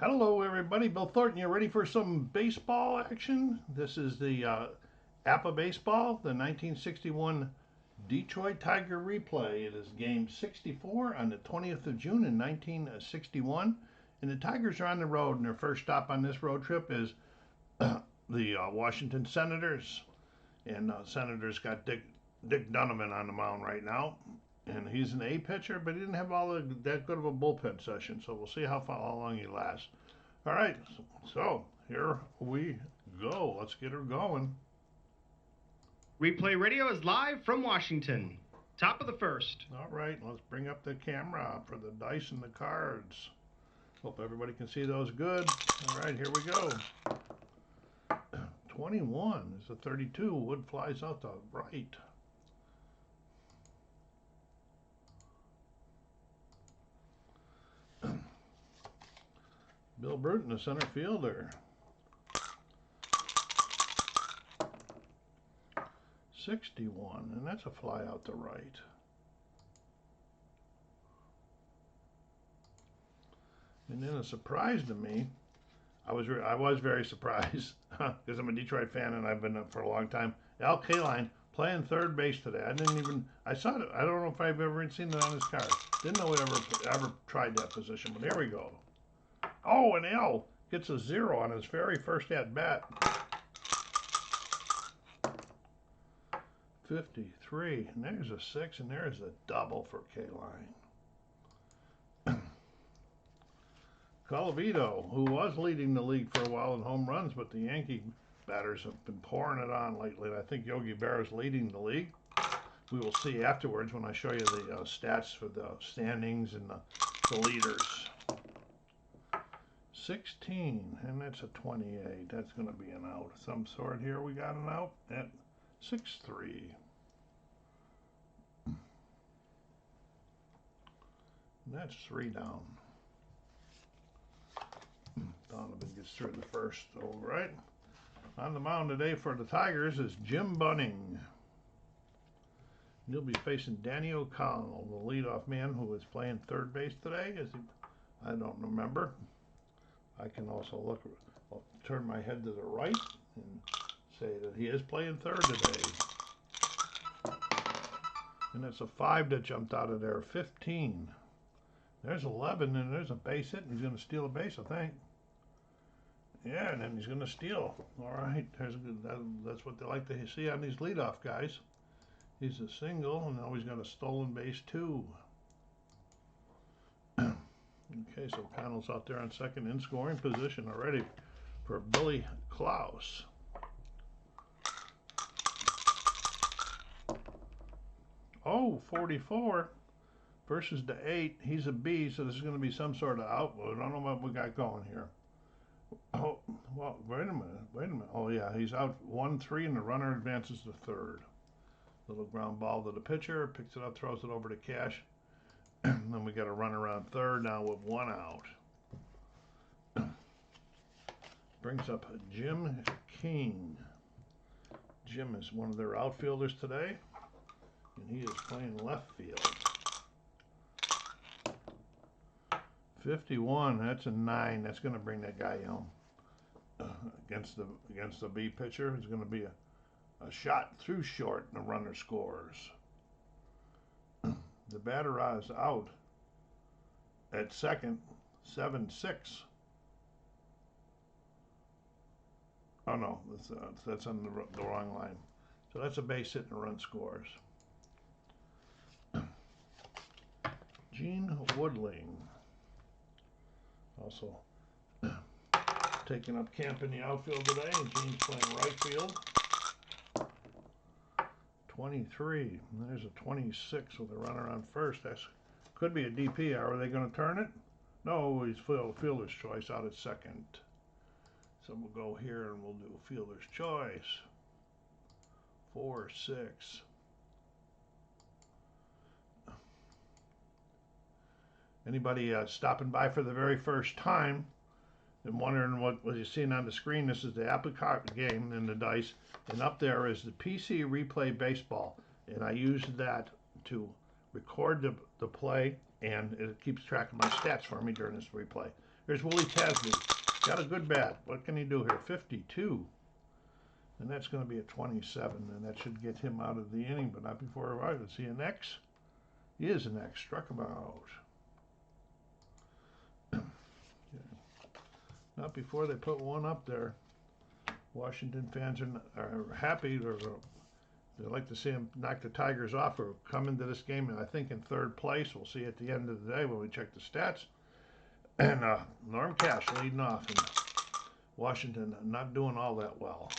Hello, everybody. Bill Thornton. You ready for some baseball action? This is the APBA Baseball, the 1961 Detroit Tiger replay. It is game 64 on the 20th of June in 1961. And the Tigers are on the road, and their first stop on this road trip is the Washington Senators. And Senators got Dick Donavan on the mound right now. And he's an A pitcher, but he didn't have that good of a bullpen session, so we'll see how long he lasts. All right, so here we go. Let's get her going. Replay Radio is live from Washington. Top of the first. All right, let's bring up the camera for the dice and the cards. Hope everybody can see those good. All right, here we go. 21 is a 32. Wood flies out the right. Bill Bruton, the center fielder. 61, and that's a fly out to right. And then a surprise to me, I was very surprised because I'm a Detroit fan and I've been up for a long time. Al Kaline playing third base today. I saw it. I don't know if I've ever seen it on his card. Didn't know he ever tried that position, but here we go. Oh, and Al gets a 0 on his very first at bat. 53, and there's a 6, and there's a double for Kaline. Colavito, who was leading the league for a while in home runs, but the Yankee batters have been pouring it on lately. I think Yogi Berra's leading the league. We will see afterwards when I show you the stats for the standings and the leaders. 16, and that's a 28. That's going to be an out of some sort here. We got an out at 6-3. That's 3 down. Donovan gets through the first. All right. On the mound today for the Tigers is Jim Bunning. He'll be facing Danny O'Connell, the leadoff man who is playing third base today. I don't remember. I can also turn my head to the right and say that he is playing third today. And it's a 5 that jumped out of there. 15. There's 11, and there's a base hit, and he's going to steal a base, I think. Yeah, and then he's going to steal. All right, that's what they like to see on these leadoff guys. He's a single, and now he's got a stolen base, too. Okay, so Connell's out there on second in scoring position already for Billy Klaus. Oh, 44 versus the 8. He's a B, so this is going to be some sort of output. I don't know what we got going here. Oh, well, wait a minute. Oh, yeah, he's out 1-3, and the runner advances to third. Little ground ball to the pitcher, picks it up, throws it over to Cash. Then we got a runner on third now with 1 out. Brings up Jim King. Jim is one of their outfielders today, and he is playing left field. 51, that's a 9. That's going to bring that guy home. Against the B pitcher, it's going to be a shot through short, and the runner scores. The batter is out at second, 7-6. Oh no, that's on the wrong line. So that's a base hit and a run scores. Gene Woodling, also taking up camp in the outfield today, and Gene's playing right field. 23, and there's a 26 with a runner on first. That could be a DP. Are they going to turn it? No, he's fielder's choice out at second. So we'll go here and we'll do fielder's choice. 4-6. Anybody stopping by for the very first time and wondering what was you seeing on the screen? This is the APBA game in the dice, and up there is the PC Replay Baseball, and I used that to record the play, and it keeps track of my stats for me during this replay. Here's Willie Tasby. Got a good bat. What can he do here? 52. And that's going to be a 27, and that should get him out of the inning, but not before a while. Is he an X? He is an X. Struck him out. Not before they put one up there. Washington fans are happy. They like to see him knock the Tigers off or come into this game, I think, in third place. We'll see at the end of the day when we check the stats. And Norm Cash leading off, and Washington not doing all that well.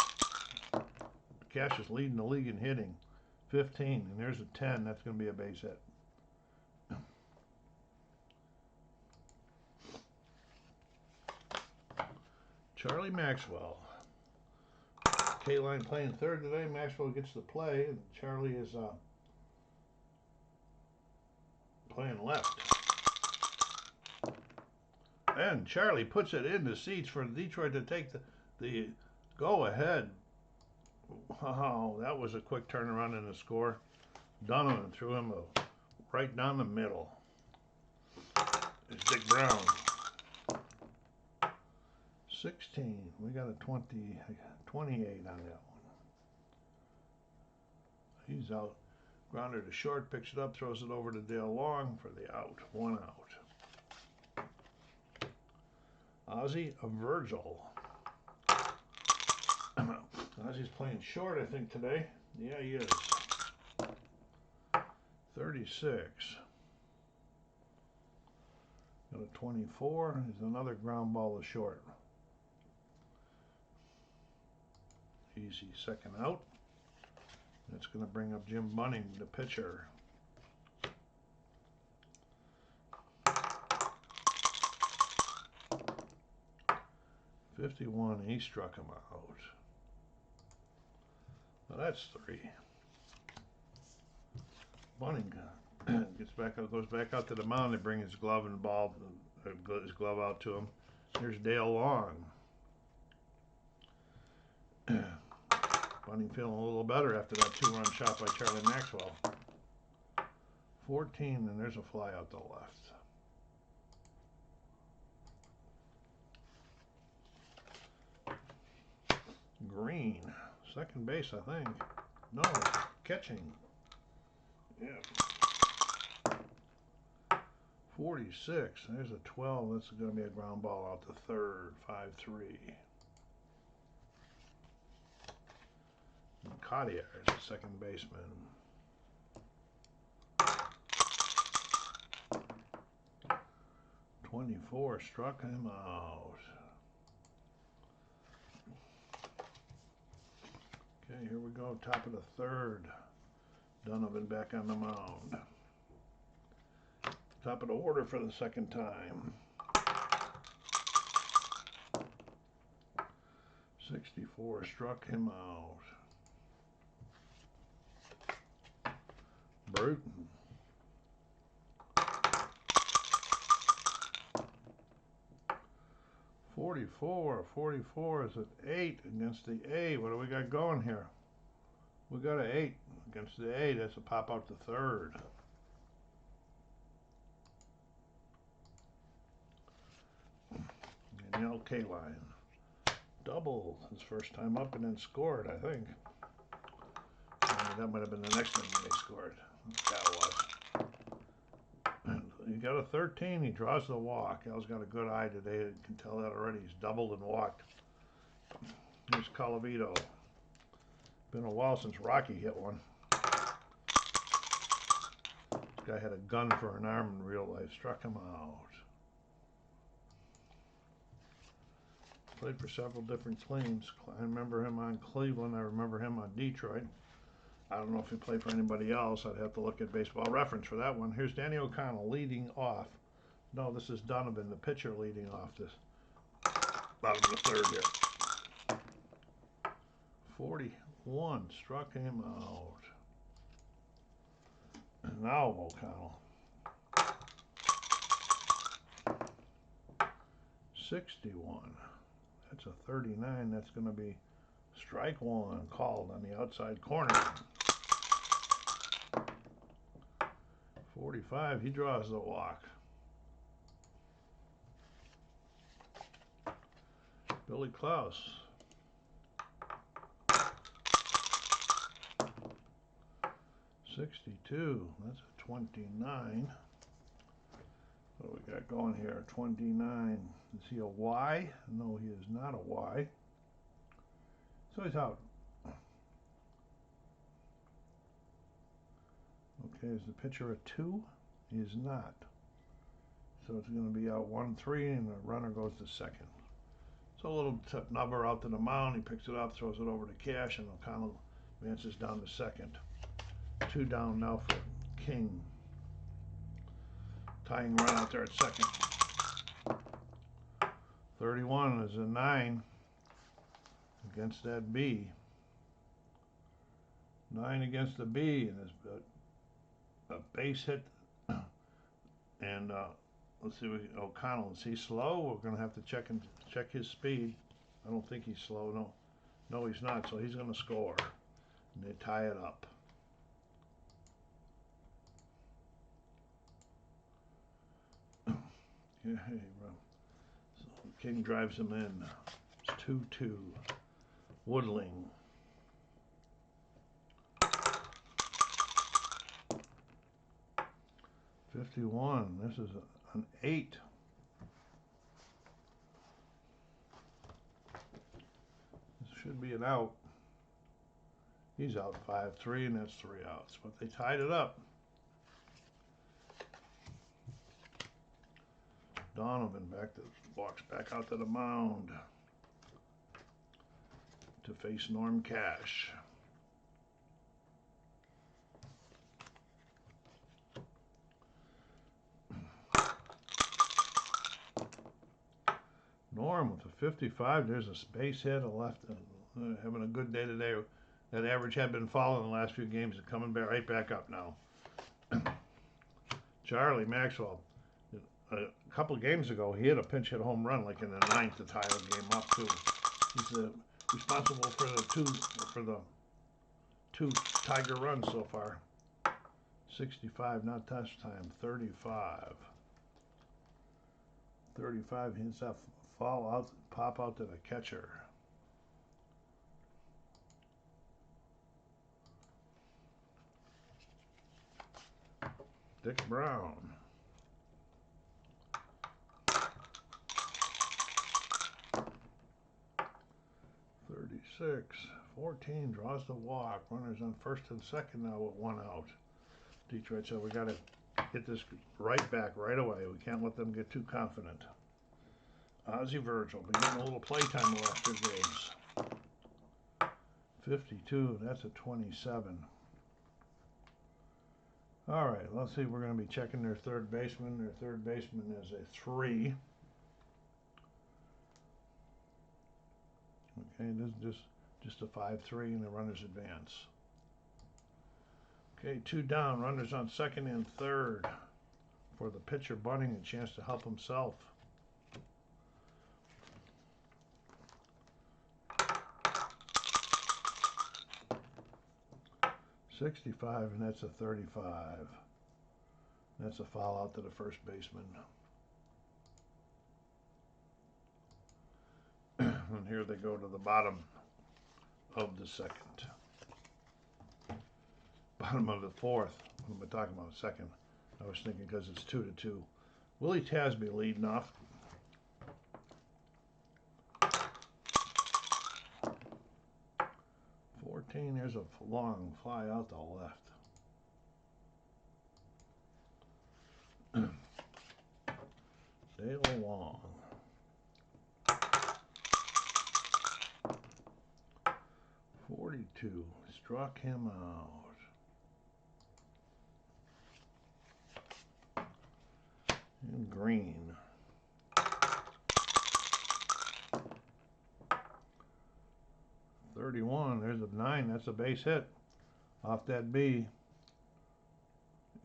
Cash is leading the league in hitting, 15, and there's a 10. That's going to be a base hit. Charlie Maxwell. K-Line playing third today. Maxwell gets the play, and Charlie is playing left. And Charlie puts it in the seats for Detroit to take the go-ahead. Wow, that was a quick turnaround in the score. Donavan threw him right down the middle. It's Dick Brown. 16. We got a 28 on that one. He's out. Grounder to short, picks it up, throws it over to Dale Long for the out. 1 out. Ozzie Virgil. Ozzie's playing short, I think, today. Yeah, he is. 36. Got a 24. There's another ground ball to short. Easy second out. That's going to bring up Jim Bunning, the pitcher. .51, he struck him out. Well, that's 3. Bunning goes back out to the mound. They bring his glove and ball, his glove out to him. Here's Dale Long. Bunning feeling a little better after that 2-run shot by Charlie Maxwell. 14, and there's a fly out to left. Green, second base, I think. No, catching. Yeah. 46. There's a 12. That's going to be a ground ball out to third. 5-3. Cartier is the second baseman. .24 struck him out. Okay, here we go. Top of the third. Donavan back on the mound. Top of the order for the second time. 64 struck him out. Bruton. .44 is at 8 against the A. What do we got going here? We got an 8 against the A. That's a pop out to third. Danielle K-Line. Double his first time up and then scored, I think. That might have been the next one they scored. That was. And he got a 13. He draws the walk. Al's got a good eye today. You can tell that already. He's doubled and walked. Here's Colavito. Been a while since Rocky hit one. This guy had a gun for an arm in real life. Struck him out. Played for several different teams. I remember him on Cleveland. I remember him on Detroit. I don't know if he played for anybody else. I'd have to look at Baseball Reference for that one. Here's Danny O'Connell leading off. No, this is Donovan, the pitcher, leading off this. Bottom of the third here. 41 struck him out. And now O'Connell. 61. That's a 39. That's going to be strike one called on the outside corner. 45. He draws the walk. Billy Klaus. $62. That's a 29. What do we got going here? 29. Is he a Y? No, he is not a Y. So he's out. Okay, is the pitcher a 2? He is not. So it's going to be out 1-3, and the runner goes to second. So a little tip number out to the mound. He picks it up, throws it over to Cash, and O'Connell advances down to second. 2 down now for King. Tying run out there at second. 31 is a 9 against that B. 9 against the B, and it's a base hit. And let's see, O'Connell, is he slow? We're going to have to check his speed. I don't think he's slow. No, he's not. So he's going to score, and they tie it up. Yeah, so King drives him in. It's 2-2. Woodling. $51. This is an 8. This should be an out. He's out 5-3, and that's 3 outs. But they tied it up. Donavan walks back out to the mound to face Norm Cash. Norm with a 55. There's a base hit, a left, having a good day today. That average had been falling the last few games and coming right back up now. Charlie Maxwell, a couple of games ago, he hit a pinch hit home run like in the 9th to tie the game up too. He's responsible for the two Tiger runs so far. 65, not touch time. 35. 35 hits that pop out to the catcher. Dick Brown. 36. 14 draws the walk. Runners on first and second now with 1 out. Detroit said we got to get this right back right away. We can't let them get too confident. Ozzie Virgil been getting a little playtime the last 2 games. 52. That's a 27. All right, let's see. We're going to be checking their third baseman. Their third baseman is a 3. Okay, this is just a 5-3, and the runners advance. Okay, 2 down. Runners on second and third. For the pitcher, Bunning, a chance to help himself. $65, and that's a 35. That's a foul out to the first baseman. And here they go to the bottom of the second. Bottom of the fourth. What am I talking about? Second. I was thinking because it's 2-2. Willie Tasby leading off. There's a long fly out the left. Dale Long. 42. Struck him out. And Green. 31. There's a 9. That's a base hit off that B.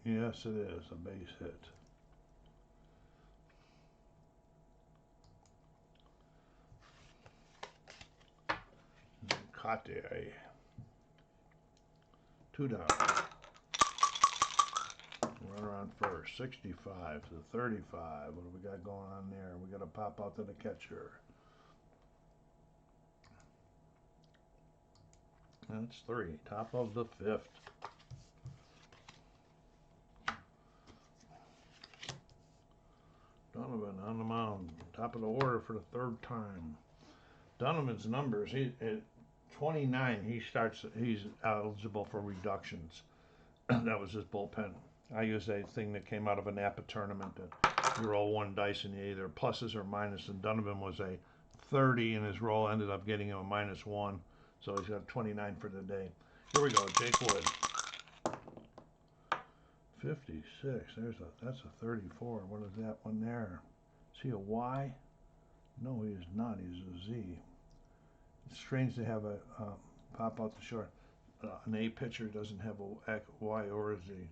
Yes, it is a base hit. Cote. 2 down. Runner on first. 65 to 35. What do we got going on there? We got to pop out to the catcher. That's 3. Top of the 5th. Donovan on the mound. Top of the order for the 3rd time. Donovan's numbers, at 29, he's eligible for reductions. That was his bullpen. I used a thing that came out of an APBA tournament that you roll 1 dice and you either pluses or minuses, and Donovan was a 30 in his roll, ended up getting him a -1, so he's got 29 for the day. Here we go, Jake Wood. 56, that's a 34. What is that one there? Is he a Y? No, he is not. He's a Z. It's strange to have a pop out the short. An A pitcher doesn't have a Y or a Z.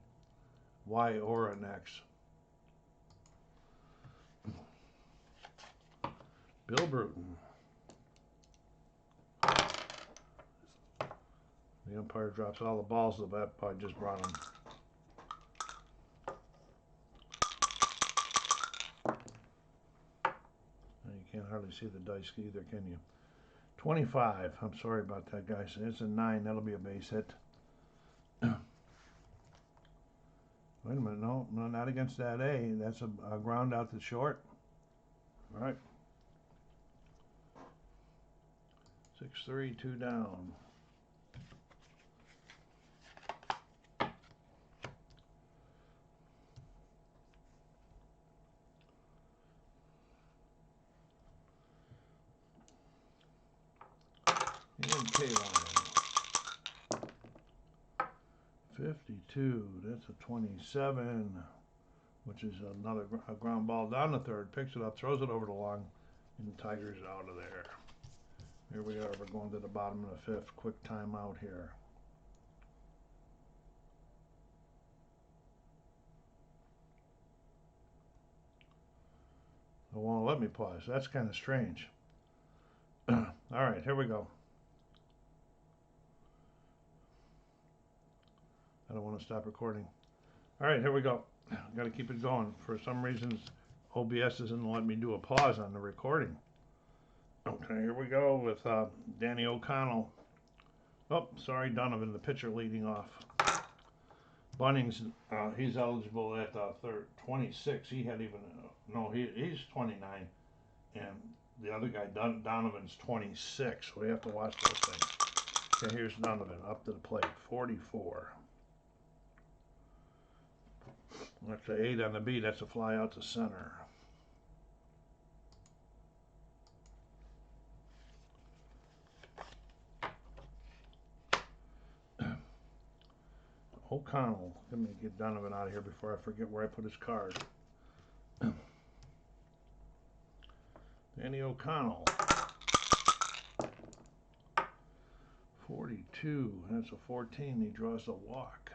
Y or an X. Bill Bruton. The umpire drops all the balls. The bat boy just brought him. You can't hardly see the dice either, can you? 25. I'm sorry about that, guys. It's a 9. That'll be a base hit. Wait a minute. No, not against that A. That's a ground out to short. All right. 6-3, 2 down. K line. 52. That's a 27, which is another ground ball down the 3rd. Picks it up, throws it over the long, and the Tigers out of there. Here we are. We're going to the bottom of the 5th. Quick timeout here. It won't let me pause. That's kind of strange. All right, here we go. I don't want to stop recording. All right, here we go. Got to keep it going. For some reasons, OBS doesn't let me do a pause on the recording. Okay, here we go with Danny O'Connell. Oh, sorry, Donovan, the pitcher, leading off. Bunning's, he's eligible at 26. He had even, no, he's 29. And the other guy, Donovan's 26. We have to watch those things. Okay, here's Donovan up to the plate, 44. That's an 8 on the B. That's a fly out to center. O'Connell. Let me get Donovan out of here before I forget where I put his card. Danny O'Connell. 42. That's a 14. He draws a walk.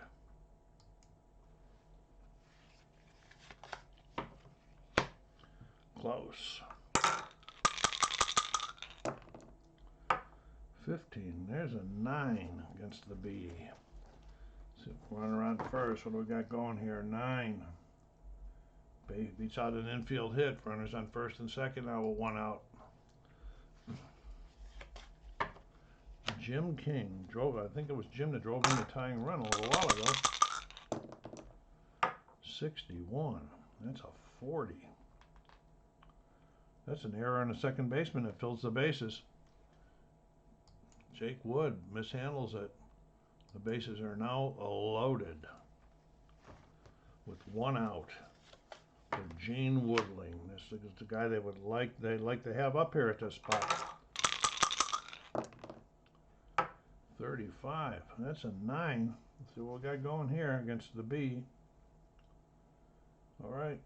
Close. 15. There's a 9 against the B. So run around first. What do we got going here? 9. Beats out an infield hit. Runners on first and second. Now with 1 out. Jim King drove. I think it was Jim that drove in the tying run a little while ago. 61. That's a 40. That's an error on the second baseman that fills the bases. Jake Wood mishandles it. The bases are now loaded with 1 out for Gene Woodling. This is the guy they'd like to have up here at this spot. 35. That's a 9. Let's see what we got going here against the B. All right.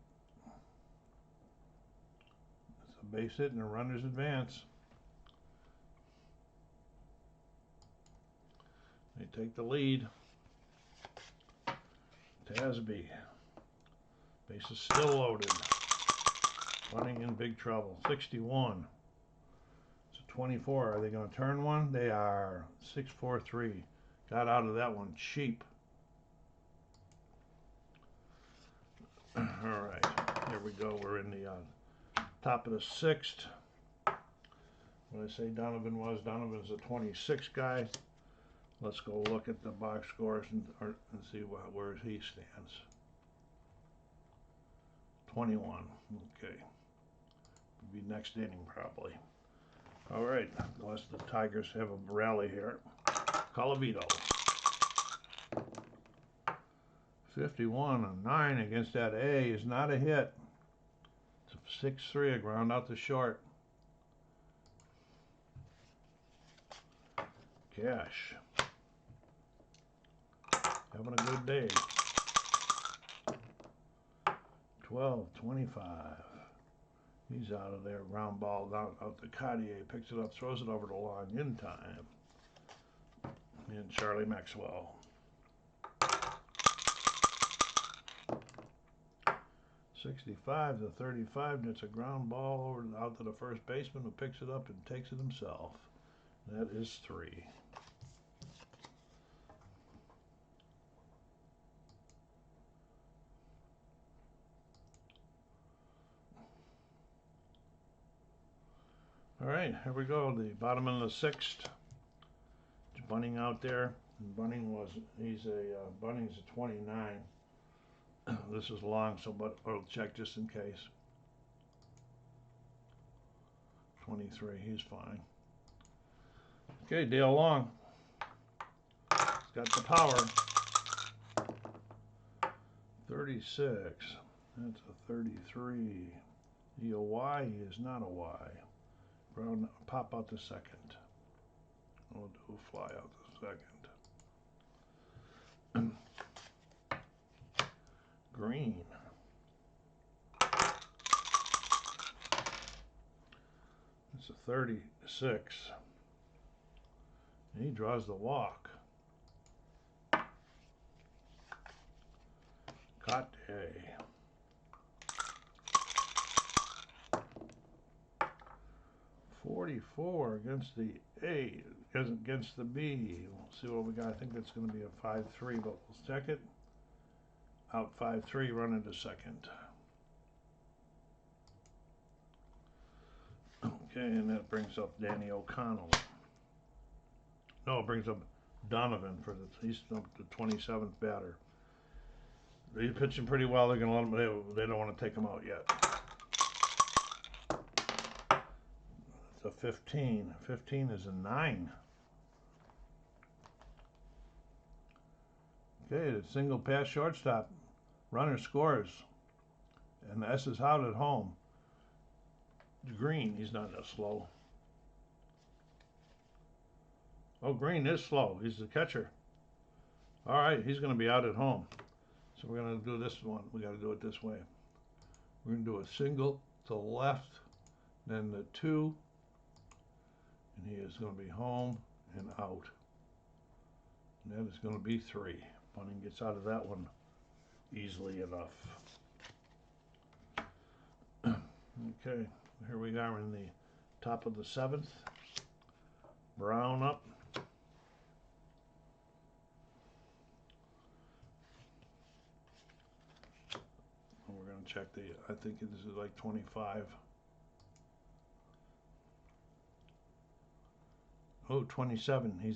It's a base hit and a runner's advance. They take the lead. Tasby. Base is still loaded. Bunning in big trouble. 61. It's a 24. Are they going to turn one? They are. 6-4-3. Got out of that one cheap. All right. Here we go. We're in the top of the 6th. What I say Donovan was, Donovan's a 26 guy. Let's go look at the box scores and see where he stands. 21. Okay. Be next inning probably. All right. Unless the Tigers have a rally here. Colavito. 51 and 9 against that A is not a hit. It's a 6-3, a ground out to short. Cash. Having a good day. 12-25. He's out of there. Ground ball down out to Cartier. Picks it up, throws it over the line in time. And Charlie Maxwell. 65-35. And it's a ground ball over out to the first baseman, who picks it up and takes it himself. That is 3. All right, here we go. The bottom of the 6th. Bunning out there. And Bunning's a 29. This is long, so but I'll check just in case. 23. He's fine. Okay, Dale Long. He's got the power. 36. That's a 33. He a Y? He is not a Y. Ground, pop out the second. We'll do fly out the second. Green. It's a 36. He draws the walk. Cotte. 44 against the A, against the B. We'll see what we got. I think that's going to be a 5-3, but we'll check it. Out 5-3, run into second. Okay, and that brings up Danny O'Connell. No, it brings up Donovan he's the 27th batter. He's pitching pretty well. They're going to let him. They don't want to take him out yet. It's a 15. 15 is a 9. Okay, the single pass shortstop. Runner scores. And the S is out at home. Green, he's not that slow. Oh, Green is slow. He's the catcher. All right, he's going to be out at home. So we're going to do this one. We got to do it this way. We're going to do a single to the left, then the 2, and he is going to be home and out. And that is going to be 3. Bunning gets out of that one easily enough. Okay, here we are in the top of the 7th. Brown up. And we're going to check I think this is like 25. Oh, 27. He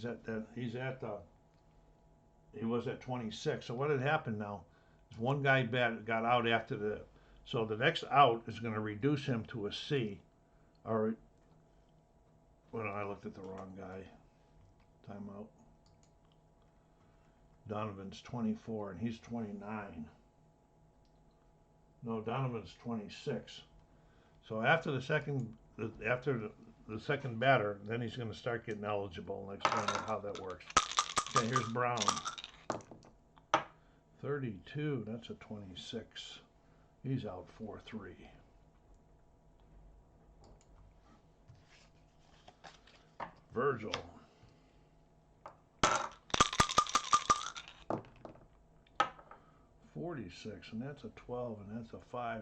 was at 26. So what had happened now is one guy got out after so the next out is going to reduce him to a C. Or, well, I looked at the wrong guy. Timeout. Donovan's 24 and he's 29. No, Donovan's 26. So after the second batter, then he's going to start getting eligible, and I'll explain how that works. Okay, here's Brown. 32, that's a 26. He's out 4-3. Virgil. 46, and that's a 12, and that's a 5-3.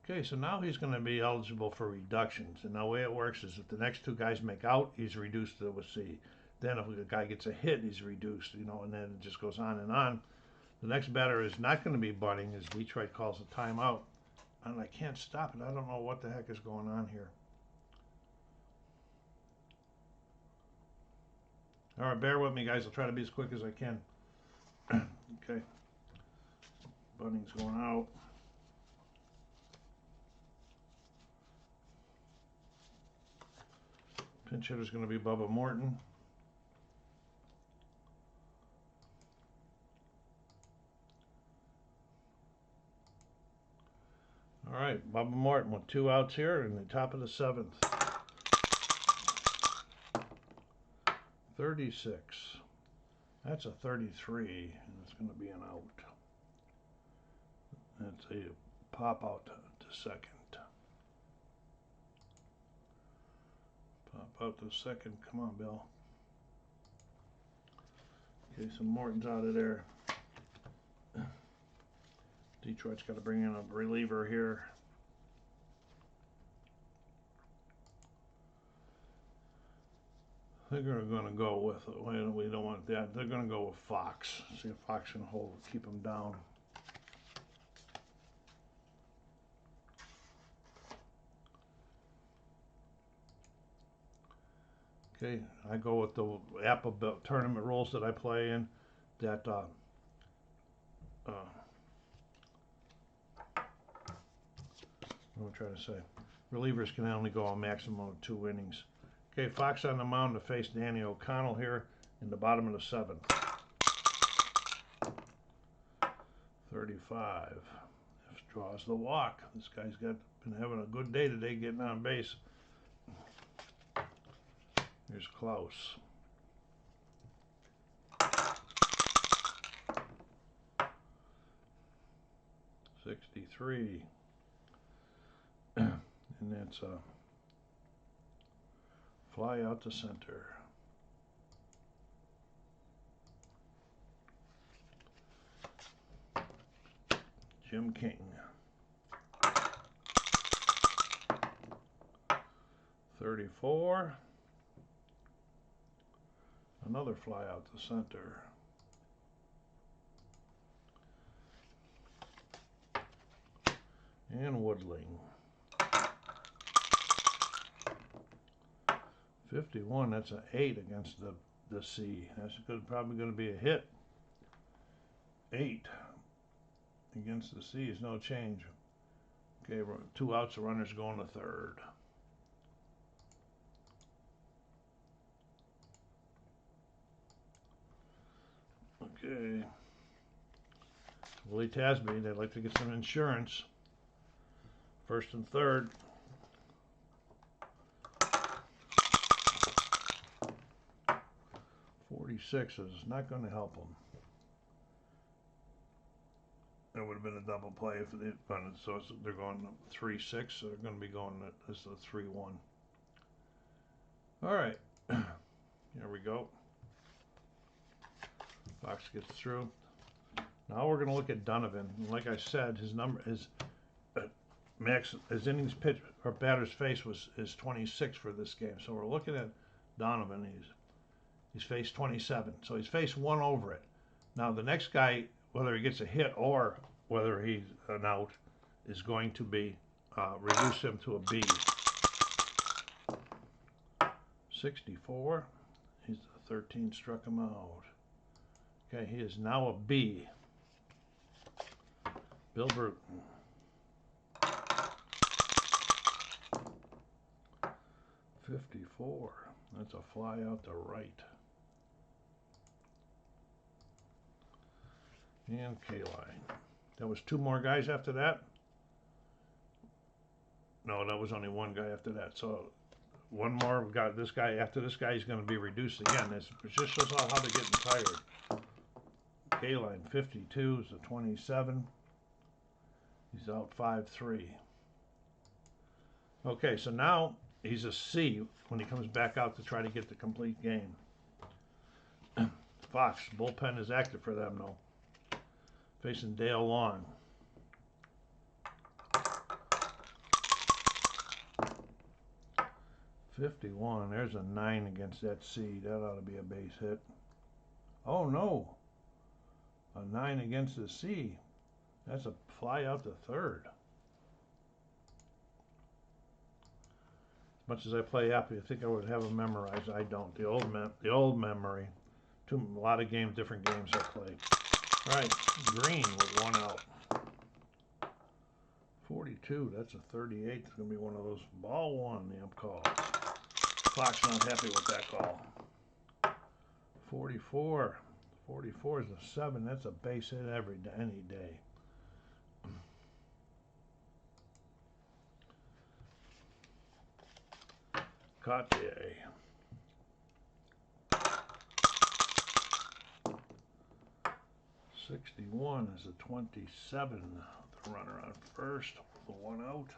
Okay, so now he's going to be eligible for reductions, and the way it works is if the next 2 guys make out, he's reduced to a C. Then if a guy gets a hit, he's reduced, and then it just goes on and on. The next batter is not going to be Bunning, as Detroit calls a timeout, and I can't stop it. I don't know what the heck is going on here. All right, bear with me, guys. I'll try to be as quick as I can. Okay. Bunning's going out. Pinch hitter's going to be Bubba Morton. All right, Bubba Morton with 2 outs here in the top of the 7th. 36. That's a 33, and it's going to be an out. That's a pop out to second. Pop out to second. Come on, Bill. Okay, so Morton's out of there. Detroit's got to bring in a reliever here. They're going to go with, we don't want that. They're going to go with Fox. See if Fox can keep him down. Okay, I go with the APBA tournament rules that I play in. That what am I trying to say? Relievers can only go a maximum of 2 innings. Okay, Fox on the mound to face Danny O'Connell here in the bottom of the 7th. 35. This draws the walk. This guy's been having a good day today getting on base. Here's Klaus. '63. And that's a fly out to center. Jim King. 34. Another fly out to center. And Woodling. 51, that's an 8 against the C. That's probably going to be a hit. 8 against the C is no change. Okay, 2 outs, the runner's going to third. Okay. Willie Tasby, they'd like to get some insurance. First and third. .46 is not going to help them. That would have been a double play if they punted. So they're going 3-6. So they're going to be going this is a 3-1. All right. Here we go. Fox gets through. Now we're going to look at Donavan. Like I said, his his innings pitch or batter's face is 26 for this game. So we're looking at Donavan. He's faced 27. So he's faced 1 over it. Now the next guy, whether he gets a hit or whether he's an out, is going to be reduce him to a B. 64. He's 13 struck him out. Okay, he is now a B. Bill Bruton. 54. That's a fly out to right. And K-line. That was 2 more guys after that. No, that was only 1 guy after that. So 1 more got this guy. After this guy, he's going to be reduced again. It just shows how they're getting tired. K-line 52 is a 27. He's out 5-3. Okay, so now he's a C when he comes back out to try to get the complete game. Fox, bullpen is active for them though. Facing Dale Long. .51. There's a 9 against that C. That ought to be a base hit. Oh no. A 9 against the C. That's a fly out to third. Much as I play Appy, I think I would have them memorized. I don't. The old memory. A lot of games, different games I played. All right, green with 1 out. 42. That's a 38. It's gonna be one of those ball one. The ump calls. Clock's not happy with that call. 44. 44 is a 7. That's a base hit any day. Cartier. 61 is a 27. The runner on first, the 1 out.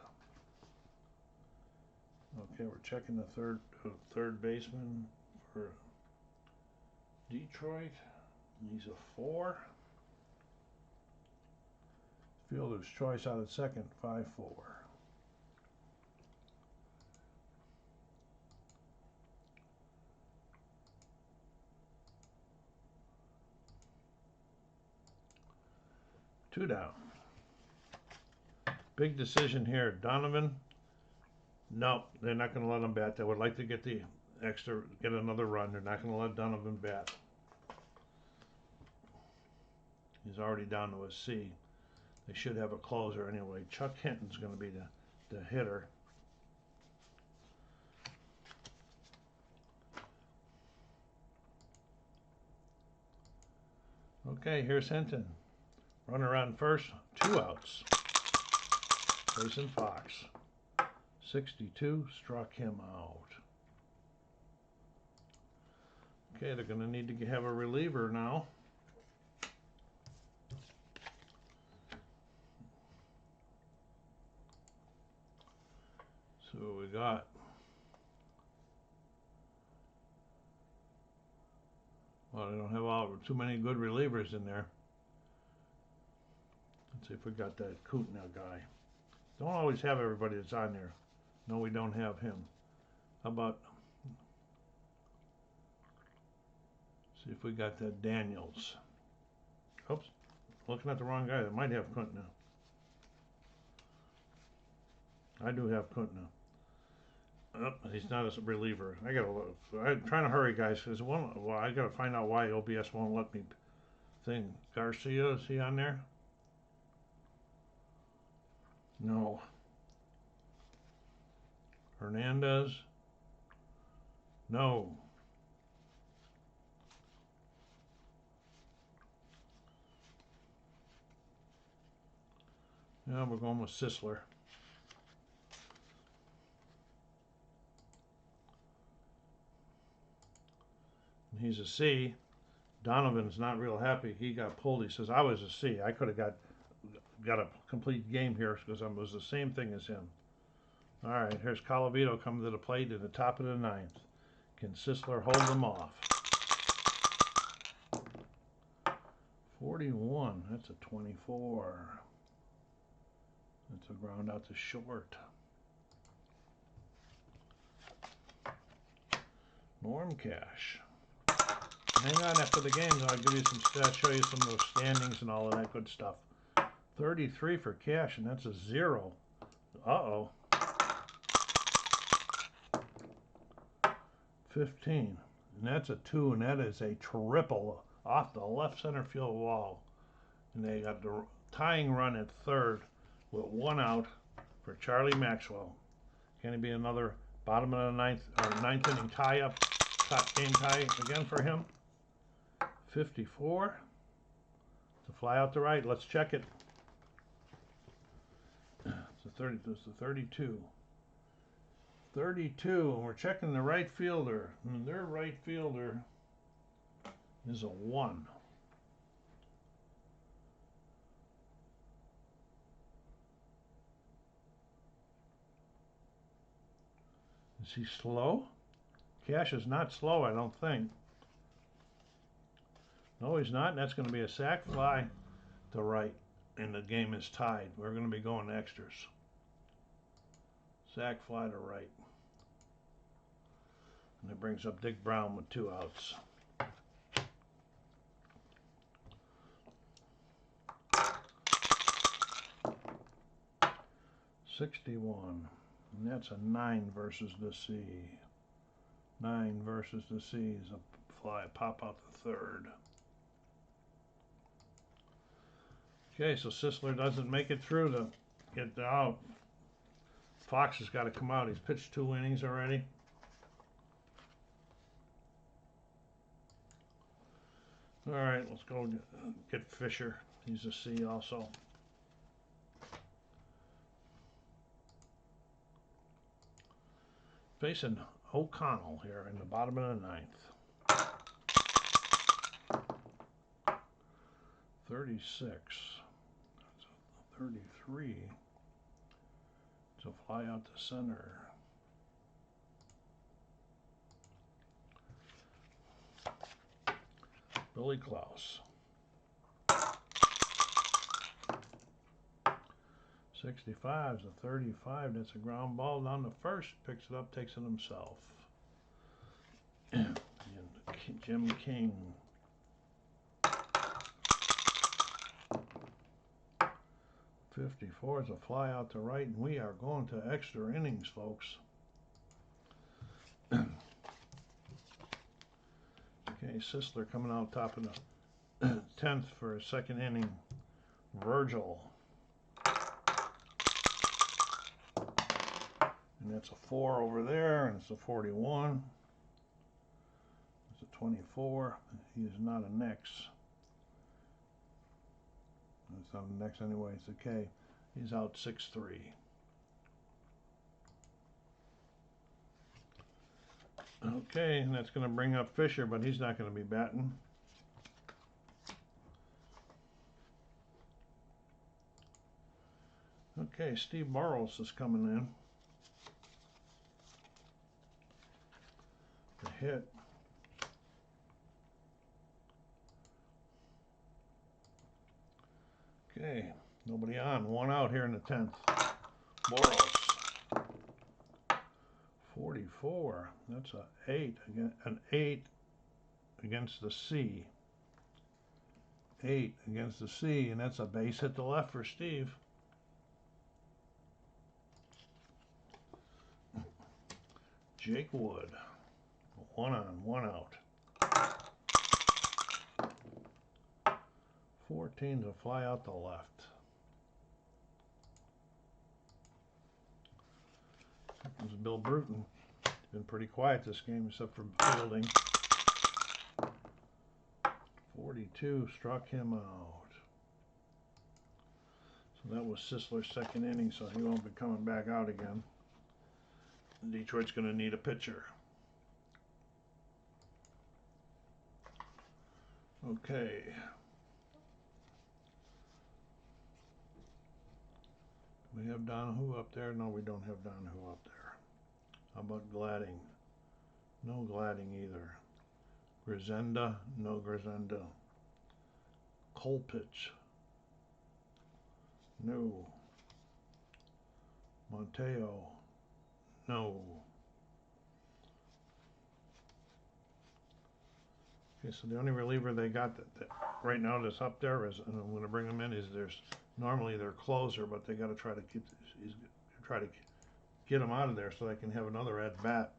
Okay, we're checking the third baseman for Detroit. He's a 4. Fielder's choice out at second, 5-4. Two down. Big decision here. Donovan. No, they're not going to let him bat. They would like to get another run. They're not going to let Donovan bat. He's already down to a C. They should have a closer anyway. Chuck Hinton's going to be the hitter. Okay, here's Hinton. Runner on first, 2 outs. Grayson Fox. 62, struck him out. Okay, they're going to need to have a reliever now. So we got they don't have too many good relievers in there. Let's see if we got that Kutna guy. Don't always have everybody that's on there. No, we don't have him. How about, see if we got that Daniels. Oops, looking at the wrong guy. I might have Kutna. I do have Kutna. Oh, he's not a reliever. I'm trying to hurry, guys. I gotta find out why OBS won't let me think. Garcia, is he on there? No. Hernandez? No. Yeah, we're going with Sisler. He's a C. Donovan's not real happy. He got pulled. He says, I was a C. I could have got a complete game here because I was the same thing as him. All right, here's Colavito coming to the plate in the top of the 9th. Can Sisler hold them off? 41, that's a 24. That's a ground out to short. Norm Cash. Hang on after the game, I'll give you some stats, show you some of those standings and all of that good stuff. 33 for Cash, and that's a 0. Uh-oh. 15, and that's a 2, and that is a triple off the left center field wall. And they got the tying run at third with 1 out for Charlie Maxwell. Can it be another bottom of the 9th inning tie-up, top game tie again for him? 54. To fly out to right. Let's check it. It's a 32. 32, and we're checking the right fielder. And their right fielder is a 1. Is he slow? Cash is not slow, I don't think. No, he's not, and that's going to be a sac fly to right, and the game is tied. We're going to be going extras. Sac fly to right. And that brings up Dick Brown with 2 outs. $61. And that's a 9 versus the C. 9 versus the C is a fly. Pop out the third. Okay, so Sisler doesn't make it through to get out. Fox has got to come out. He's pitched 2 innings already. All right, let's go get Fisher. He's a C also. Facing O'Connell here in the bottom of the 9th. 36. 33. It's a fly out to center. Billy Klaus. 65 is a 35. That's a ground ball down the first. Picks it up, takes it himself. And Jim King. 54 is a fly out to right, and we are going to extra innings, folks. Okay, Sisler coming out top of the 10th for a second inning. Virgil. And that's a 4 over there, and it's a 41. It's a 24. He is not a Nix. It's not a Nix anyway, it's a K. He's out 6-3. Okay, and that's going to bring up Fisher, but he's not going to be batting. Okay, Steve Burrows is coming in. The hit. Okay, nobody on. 1 out here in the 10th. Burrows. 44. That's an 8 against the C. 8 against the C, and that's a base hit to left for Steve. Jake Wood. 1 on, 1 out. 14 to fly out the left. This is Bill Bruton. He's been pretty quiet this game except for fielding. 42 struck him out. So that was Sisler's second inning, so he won't be coming back out again. Detroit's going to need a pitcher. Okay. We have Donahue up there? No, we don't have Donahue up there. How about Gladding? No Gladding either. Grisenda? No Grisenda. Colpitch? No. Monteo? No. Okay, so the only reliever they got that right now that's up there is, and I'm going to bring them in, is normally their closer, but they got to try to get him out of there so they can have another at bat.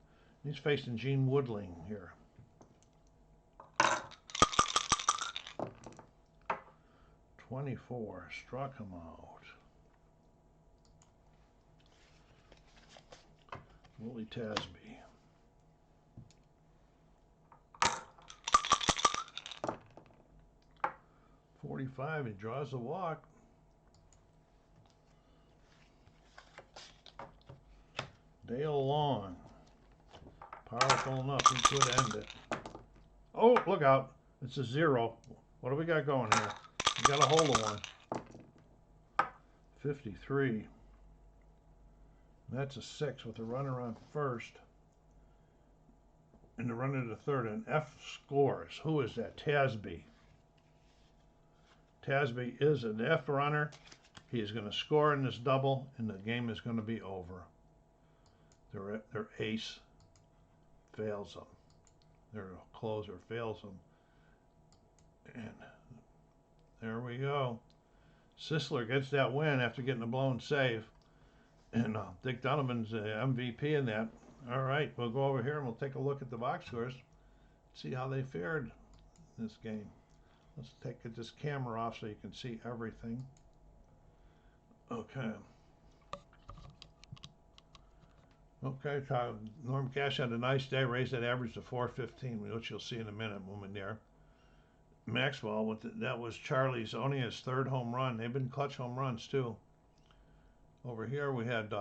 He's facing Gene Woodling here. 24 struck him out. Willie Tasby. 45, he draws the walk. Dale Long. Powerful enough, he could end it. Oh, look out. It's a 0. What do we got going here? We got a hold of one. 53. That's a 6 with the runner on first. And the runner to third. And F scores. Who is that? Tasby. Tasby is an F runner. He is going to score in this double, and the game is going to be over. Their ace fails them. Their closer fails them. And there we go. Sisler gets that win after getting a blown save. And Dick Donovan's MVP in that. All right, we'll go over here and we'll take a look at the box scores, see how they fared in this game. Let's take this camera off so you can see everything. Okay. Okay, Norm Cash had a nice day, raised that average to 415, which you'll see in a minute when we're there. Maxwell, that was Charlie's only his third home run. They've been clutch home runs too. Over here we had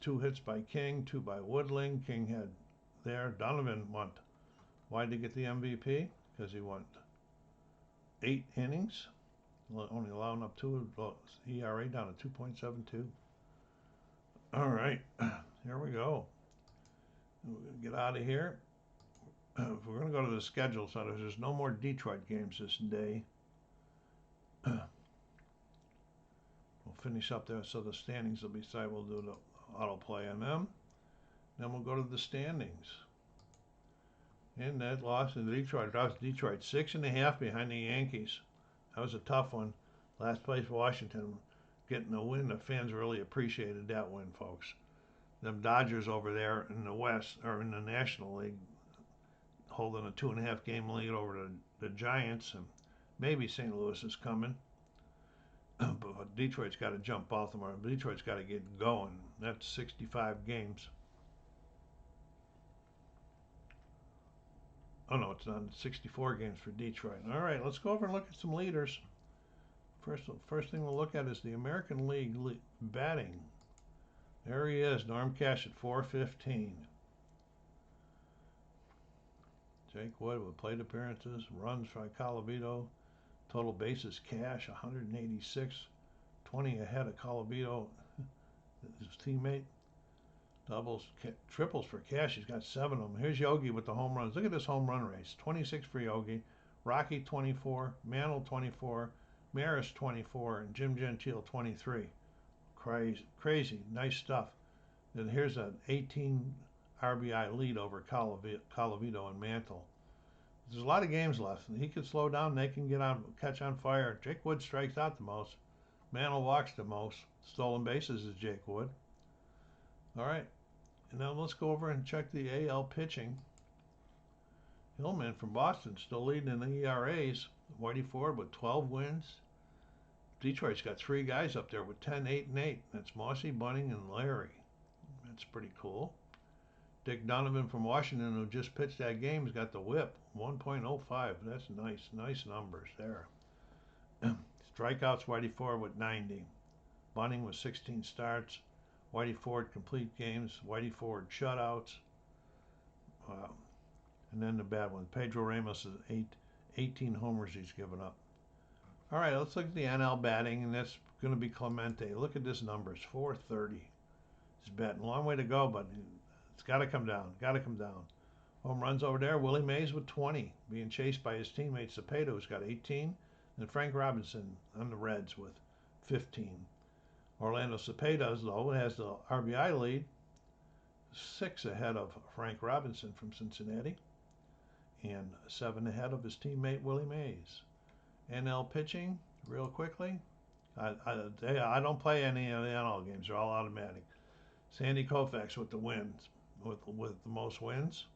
2 hits by King, 2 by Woodling. King had there. Donovan won. Why did he get the MVP? Because he won 8 innings, only allowing up 2, ERA down to 2.72. All right, here we go. We're going to get out of here. We're going to go to the schedule, so there's no more Detroit games this day. We'll finish up there, so the standings will be set. We'll do the auto play on them. Then we'll go to the standings. And that loss in Detroit drops Detroit 6.5 behind the Yankees. That was a tough one. Last place Washington getting the win. The fans really appreciated that win, folks. Them Dodgers over there in the West, or in the National League, holding a 2.5 game lead over the Giants, and maybe St. Louis is coming. But Detroit's got to jump Baltimore. Detroit's got to get going. That's 65 games. Oh no, it's not. 64 games for Detroit. All right, let's go over and look at some leaders. First thing we'll look at is the American League batting. There he is, Norm Cash at 415. Jake Wood with plate appearances, runs by Colavito, total bases Cash 186, 20 ahead of Colavito, his teammate. Doubles, triples for Cash. He's got 7 of them. Here's Yogi with the home runs. Look at this home run race. 26 for Yogi, Rocky 24, Mantle 24, Maris 24, and Jim Gentile 23. Crazy, nice stuff. And here's an 18 RBI lead over Colavito and Mantle. There's a lot of games left. He could slow down. They can catch on fire. Jake Wood strikes out the most. Mantle walks the most. Stolen bases is Jake Wood. All right. And now let's go over and check the AL pitching. Hillman from Boston still leading in the ERAs. Whitey Ford with 12 wins. Detroit's got 3 guys up there with 10, 8, and 8. That's Mossy, Bunning, and Larry. That's pretty cool. Dick Donavan from Washington, who just pitched that game, has got the whip, 1.05. That's nice numbers there. Strikeouts, Whitey Ford with 90. Bunning with 16 starts. Whitey Ford complete games. Whitey Ford shutouts. And then the bad one. Pedro Ramos is 18 homers he's given up. All right, let's look at the NL batting, and that's going to be Clemente. Look at this numbers, 430. He's batting a long way to go, but it's got to come down. Home runs over there. Willie Mays with 20, being chased by his teammate Cepeda, who's got 18, and Frank Robinson on the Reds with 15. Orlando Cepeda, though, has the RBI lead, 6 ahead of Frank Robinson from Cincinnati, and 7 ahead of his teammate Willie Mays. NL pitching, real quickly. I don't play any of the NL games. They're all automatic. Sandy Koufax with the wins, with the most wins.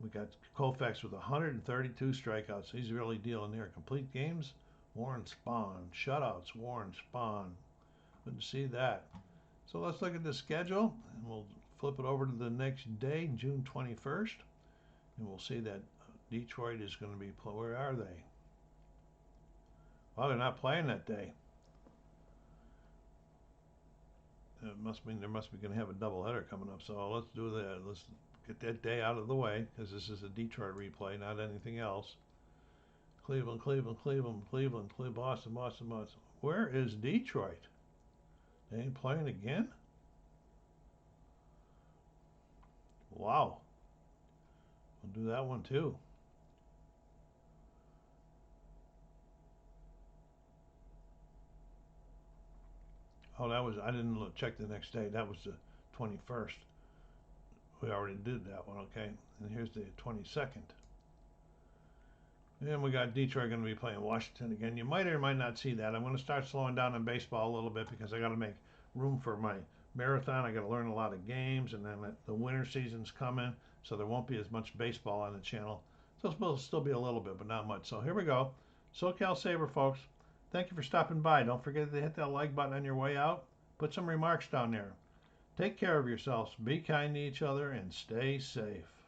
We got Koufax with 132 strikeouts. He's really dealing there. Complete games, Warren Spahn. Shutouts, Warren Spahn. Good to see that. So let's look at the schedule, and we'll flip it over to the next day, June 21st, and we'll see that Detroit is going to be. Where are they? Well, they're not playing that day. It must mean they must be going to have a doubleheader coming up. So let's do that. Let's get that day out of the way, because this is a Detroit replay, not anything else. Cleveland, Boston. Where is Detroit? They ain't playing again? Wow. We'll do that one too. Oh, I didn't check the next day. That was the 21st. We already did that one, okay? And here's the 22nd. And we got Detroit going to be playing Washington again. You might or might not see that. I'm going to start slowing down on baseball a little bit because I got to make room for my marathon. I got to learn a lot of games, and then the winter season's coming, so there won't be as much baseball on the channel. So there'll still be a little bit, but not much. So here we go. SoCal Saber, folks. Thank you for stopping by. Don't forget to hit that like button on your way out. Put some remarks down there. Take care of yourselves. Be kind to each other and stay safe.